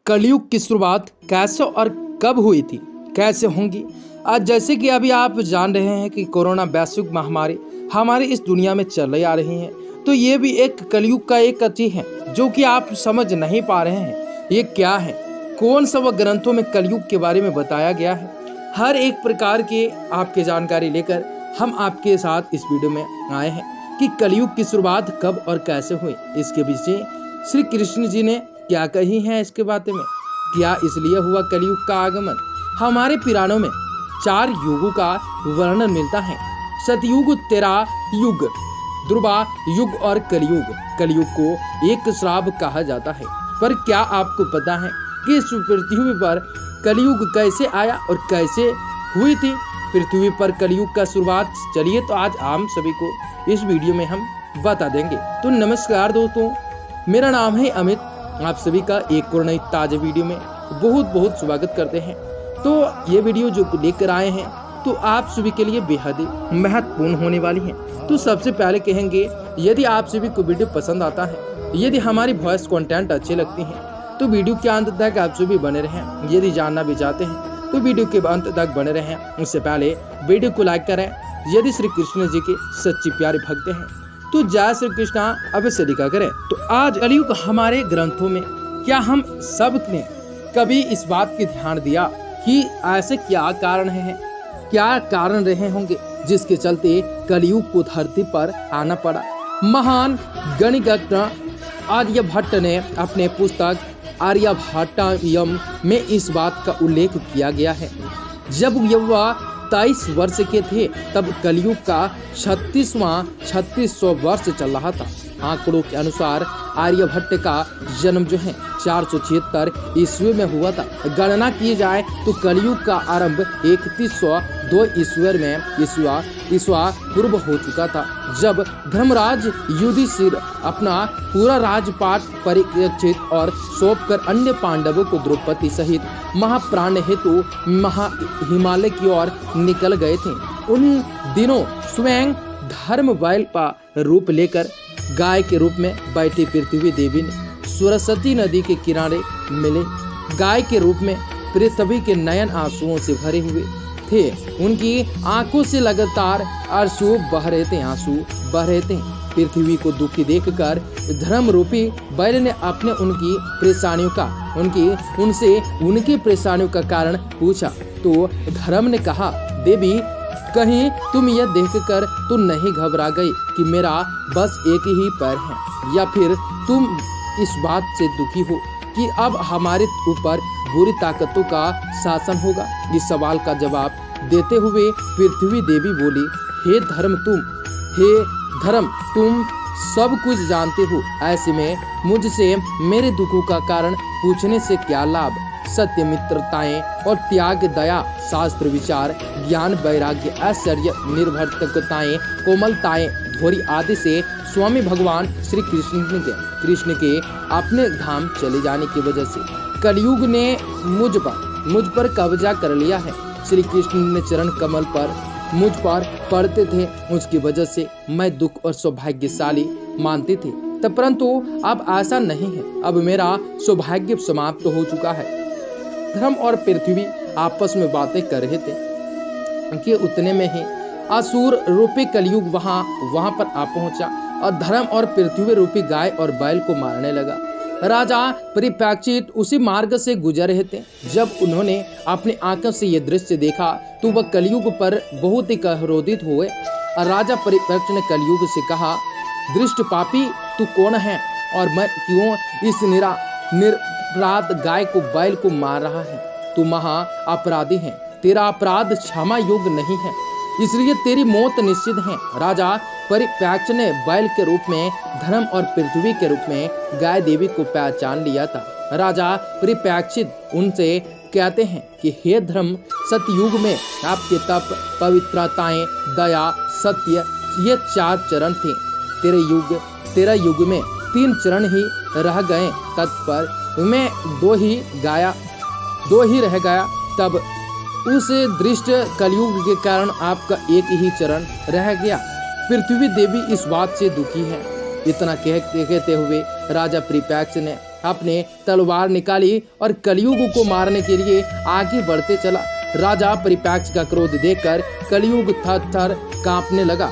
कलयुग की शुरुआत कैसे और कब हुई थी, कैसे होंगी। आज जैसे कि अभी आप जान रहे हैं कि कोरोना वैश्विक महामारी हमारी इस दुनिया में चल आ रही है, तो ये भी एक कलयुग का एक अति है जो कि आप समझ नहीं पा रहे हैं ये क्या है। कौन सा वह ग्रंथों में कलयुग के बारे में बताया गया है, हर एक प्रकार के आपके जानकारी लेकर हम आपके साथ इस वीडियो में आए हैं कि कलयुग की शुरुआत कब और कैसे हुई। इसके पीछे श्री कृष्ण जी ने क्या कही है इसके बारे में, क्या इसलिए हुआ कलयुग का आगमन। हमारे पुराणों में 4 युगों का वर्णन मिलता है, सतयुग, तेरा युग, ध्रुवा युग और कलयुग। कलयुग को एक श्राप कहा जाता है, पर क्या आपको पता है कि इस पृथ्वी पर कलयुग कैसे आया और कैसे हुई थी पृथ्वी पर कलयुग का शुरुआत। चलिए तो आज हम सभी को इस वीडियो में हम बता देंगे। तो नमस्कार दोस्तों, मेरा नाम है अमित, आप सभी का एक और नई ताज़ा वीडियो में बहुत बहुत स्वागत करते हैं। तो ये वीडियो जो लेकर आए हैं तो आप सभी के लिए बेहद महत्वपूर्ण होने वाली है। तो सबसे पहले कहेंगे, यदि आप सभी को वीडियो पसंद आता है, यदि हमारी वॉइस कंटेंट अच्छी लगती है तो वीडियो के अंत तक आप सभी बने रहें। यदि जानना भी चाहते हैं तो वीडियो के अंत तक बने रहें। उससे पहले वीडियो को लाइक करें। यदि श्री कृष्ण जी के सच्चे प्यारे भक्त हैं तो जय श्री कृष्णा अवश्य लिखा करें। तो आज कलयुग हमारे ग्रंथों में, क्या हम सब ने कभी इस बात की ध्यान दिया कि ऐसे क्या कारण है, क्या कारण रहे होंगे जिसके चलते कलयुग को धरती पर आना पड़ा। महान गणितज्ञ आर्यभट्ट ने अपने पुस्तक आर्यभट्टायम में इस बात का उल्लेख किया गया है। जब वह 23 वर्ष के थे तब कलयुग का 36वां वर्ष चल रहा था। आंकड़ों के अनुसार आर्यभट्ट का जन्म जो है 476 ईस्वी में हुआ था। गणना की जाए तो कलयुग का आरंभ 3102 ईस्वी में ईस्वा पूर्व हो चुका था, जब धर्मराज युधिष्ठिर अपना पूरा राजपाट परीक्षित और सौंपकर अन्य पांडवों को द्रौपदी सहित महाप्राण हेतु हिमालय की ओर निकल गए थे। उन दिनों स्वयं धर्म बैल का रूप लेकर गाय के रूप में बैठी पृथ्वी देवी ने सरस्वती नदी के किनारे मिले। गाय के रूप में पृथ्वी के नयन आंसुओं से भरे हुए थे। उनकी आंखों से लगातार आंसू बह रहे थे। पृथ्वी को दुखी देखकर धर्म रूपी बैल ने अपने उनकी परेशानियों का कारण पूछा। तो धर्म ने कहा, देवी, कहीं तुम यह देखकर तो नहीं घबरा गई कि मेरा बस एक ही पैर है, या फिर तुम इस बात से दुखी हो कि अब हमारे ऊपर बुरी ताकतों का शासन होगा। इस सवाल का जवाब देते हुए पृथ्वी देवी बोली, हे धर्म, तुम सब कुछ जानते हो, ऐसे में मुझसे मेरे दुखों का कारण पूछने से क्या लाभ। सत्य, मित्रताएं और त्याग, दया, शास्त्र विचार, ज्ञान, वैराग्य, ऐश्वर्य, निर्भरताएं, कोमलताएं, धोरी आदि से स्वामी भगवान श्री कृष्ण के अपने धाम चले जाने की वजह से कलयुग ने मुझ पर कब्जा कर लिया है। श्री कृष्ण ने चरण कमल पर मुझ पर पड़ते थे, उसकी वजह से मैं दुख और सौभाग्यशाली मानती थी, तब परंतु अब ऐसा नहीं है। अब मेरा सौभाग्य समाप्त हो चुका है। धर्म और पृथ्वी आपस में बातें कर रहे थे कि उतने में ही असुर रूपी कलयुग वहां पर आ पहुंचा और धर्म और पृथ्वी रूपी गाय और बैल को मारने लगा। राजा परीक्षित उसी मार्ग से गुजर रहे थे। जब उन्होंने अपनी आंखों से यह दृश्य देखा तो वह कलयुग पर बहुत ही क्रोधित हुए। राजा परीक्षित ने कलयुग से कहा, दृष्ट पापी, तू कौन है और मैं क्यों इस निरपराध गाय को बैल को मार रहा है? तू महा अपराधी है, तेरा अपराध क्षमा योग्य नहीं है, इसलिए तेरी मौत निश्चित है। राजा परीक्षित ने बैल के रूप में धर्म और पृथ्वी के रूप में गाय देवी को पहचान लिया था। राजा परीक्षित उनसे कहते हैं कि हे धर्म, सतयुग में आपके तप, पवित्रताएं, दया, सत्य, ये 4 चरण थे। तेरे युग में 3 चरण ही रह गए, तत्पर में 2 ही रह गया। तब उस दृष्ट कलयुग के कारण आपका एक ही चरण रह गया। पृथ्वी देवी इस बात से दुखी है। इतना कहते हुए राजा परीक्षित ने अपने तलवार निकाली और कलयुग को मारने के लिए आगे बढ़ते चला। राजा परिप्रेक्ष्य का क्रोध देखकर कलयुग थर थर कांपने लगा।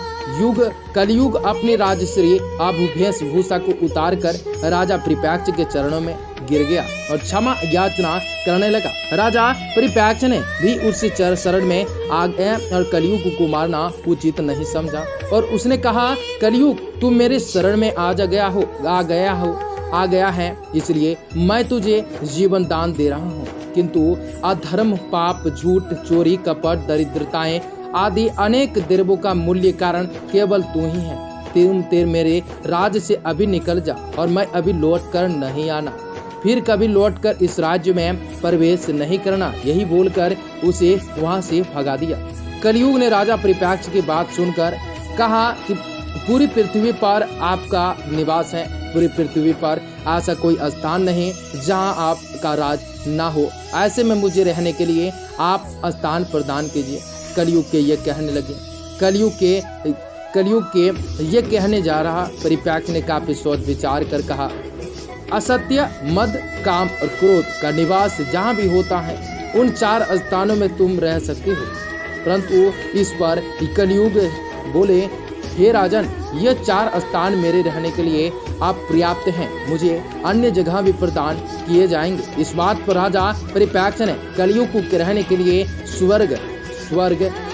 कलयुग अपने राजश्री आभूषण भूषा को उतार कर राजा परिप्रेक्ष्य के चरणों में गिर गया और क्षमा याचना करने लगा। राजा परिप्रेक्ष्य ने भी उस शरण में आ गया और कलयुग को मारना उचित नहीं समझा और उसने कहा, कलयुग तुम मेरे शरण में आ गया है, इसलिए मैं तुझे जीवन दान दे रहा हूँ। किंतु अधर्म, पाप, झूठ, चोरी, कपट, दरिद्रताएं आदि अनेक द्रव्यों का मूल्य कारण केवल तू ही है। तुम मेरे राज्य से अभी निकल जा और मैं अभी लौट कर नहीं आना, फिर कभी लौटकर इस राज्य में प्रवेश नहीं करना। यही बोलकर उसे वहां से भगा दिया। कलयुग ने राजा परिप्रेक्ष्य की बात सुनकर कहा कि पूरी पृथ्वी पर आपका निवास है, पूरी पृथ्वी पर ऐसा कोई स्थान नहीं जहां आपका राज ना हो, ऐसे में मुझे रहने के लिए आप स्थान प्रदान कीजिए। कलयुग के ये कहने लगे। कलयुग के ये कहने जा रहा परिप्रेक्ष्य ने काफी सोच विचार कर कहा, असत्य, मद, काम और क्रोध का निवास जहाँ भी होता है उन 4 स्थानों में तुम रह सकते हो। परंतु इस पर कलयुग बोले, हे राजन, ये 4 स्थान मेरे रहने के लिए आप पर्याप्त हैं, मुझे अन्य जगह भी प्रदान किए जाएंगे। इस बात पर राजा परिप्रेक्ष्य ने कलयुग को रहने के लिए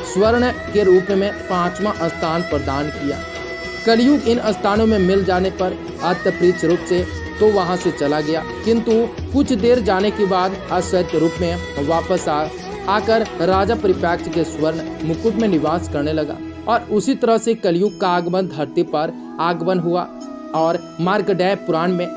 स्वर्ण के रूप में 5वां स्थान प्रदान किया। कलयुग इन स्थानों में मिल जाने पर अत्यप्रीत रूप से तो वहां से चला गया, किंतु कुछ देर जाने के बाद अश्वत्थ रूप में वापस आकर राजा परिप्रेक्ष्य के स्वर्ण मुकुट में निवास करने लगा। और उसी तरह से कलयुग का आगमन धरती पर आगमन हुआ। और मार्कंडेय पुराण में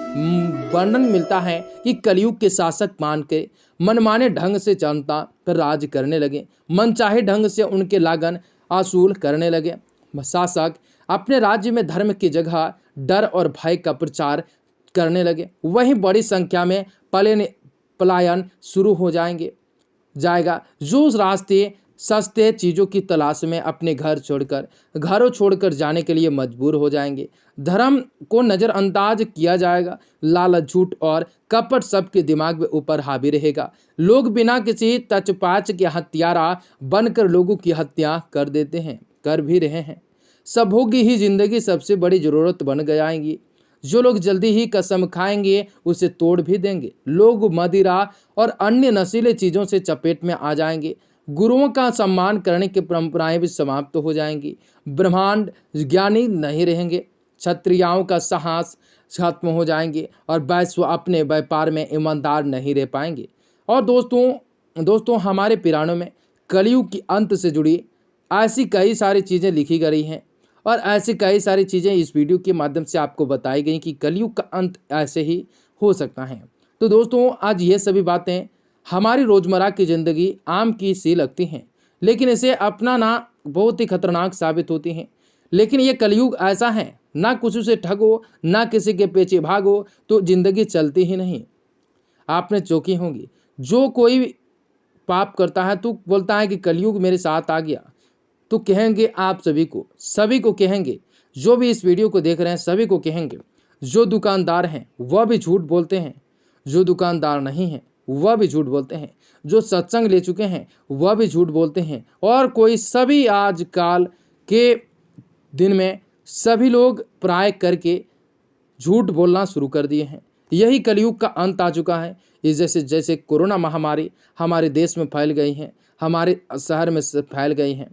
वर्णन मिलता है कि कलयुग के शासक मान के मनमाने ढंग से जनता पर राज करने लगे, मनचाहे ढंग से उनके लागन वसूल करने लगे। शासक अपने राज्य में धर्म की जगह डर और भय का प्रचार करने लगे। वहीं बड़ी संख्या में पलायन शुरू हो जाएगा। जो रास्ते सस्ते चीज़ों की तलाश में अपने घरों छोड़कर जाने के लिए मजबूर हो जाएंगे। धर्म को नज़रअंदाज किया जाएगा। लालच, झूठ और कपट सबके दिमाग में ऊपर हावी रहेगा। लोग बिना किसी तचपाच के हत्यारा बनकर लोगों की हत्या कर भी रहे हैं। सबों की ही जिंदगी सबसे बड़ी ज़रूरत बन जाएगी। जो लोग जल्दी ही कसम खाएंगे उसे तोड़ भी देंगे। लोग मदिरा और अन्य नशीले चीज़ों से चपेट में आ जाएंगे। गुरुओं का सम्मान करने की परंपराएं भी समाप्त हो जाएंगी। ब्रह्मांड ज्ञानी नहीं रहेंगे। क्षत्रियाओं का साहस खत्म हो जाएंगे और वैश्य अपने व्यापार में ईमानदार नहीं रह पाएंगे। और दोस्तों हमारे पुराणों में कलयुग की अंत से जुड़ी ऐसी कई सारी चीज़ें लिखी गई हैं और ऐसी कई सारी चीज़ें इस वीडियो के माध्यम से आपको बताई गई कि कलयुग का अंत ऐसे ही हो सकता है। तो दोस्तों आज ये सभी बातें हमारी रोज़मर्रा की ज़िंदगी आम की सी लगती हैं, लेकिन इसे अपनाना बहुत ही खतरनाक साबित होती हैं। लेकिन ये कलयुग ऐसा है, ना किसी से ठगो ना किसी के पीछे भागो तो ज़िंदगी चलती ही नहीं। आपने चौकी होंगी। जो कोई पाप करता है तो बोलता है कि कलयुग मेरे साथ आ गया, तो कहेंगे आप सभी को कहेंगे, जो भी इस वीडियो को देख रहे हैं सभी को कहेंगे। जो दुकानदार हैं वह भी झूठ बोलते हैं, जो दुकानदार नहीं हैं वह भी झूठ बोलते हैं, जो सत्संग ले चुके हैं वह भी झूठ बोलते हैं, और कोई सभी आजकल के दिन में सभी लोग प्राय करके झूठ बोलना शुरू कर दिए हैं। यही कलयुग का अंत आ चुका है। इस जैसे कोरोना महामारी हमारे देश में फैल गई है, हमारे शहर में फैल गई है।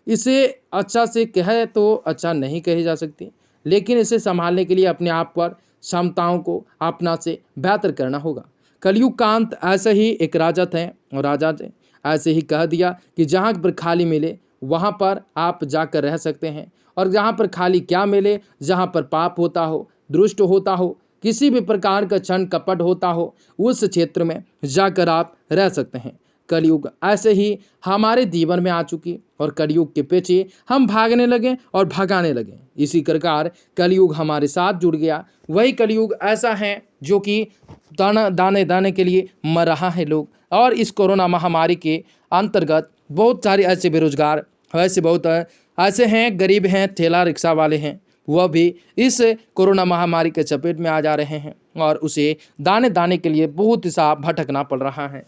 इसे अच्छा से कहे तो अच्छा नहीं कही जा सकती, लेकिन इसे संभालने के लिए अपने आप पर क्षमताओं को अपना से बेहतर करना होगा। कलयुग का अंत ऐसे ही एक राजा थे और राजा ने ऐसे ही कह दिया कि जहाँ पर खाली मिले वहाँ पर आप जाकर रह सकते हैं, और जहाँ पर खाली क्या मिले, जहाँ पर पाप होता हो, दुष्ट होता हो, किसी भी प्रकार का छल कपट होता हो, उस क्षेत्र में जाकर आप रह सकते हैं। कलयुग ऐसे ही हमारे जीवन में आ चुकी और कलयुग के पीछे हम भागने लगे और भगाने लगे। इसी प्रकार कलयुग हमारे साथ जुड़ गया। वही कलयुग ऐसा है जो कि दाने के लिए मर रहा है लोग। और इस कोरोना महामारी के अंतर्गत बहुत सारे ऐसे बेरोजगार, ऐसे हैं गरीब हैं, ठेला रिक्शा वाले हैं, वह भी इस कोरोना महामारी के चपेट में आ जा रहे हैं और उसे दाने दाने के लिए बहुत सा भटकना पड़ रहा है।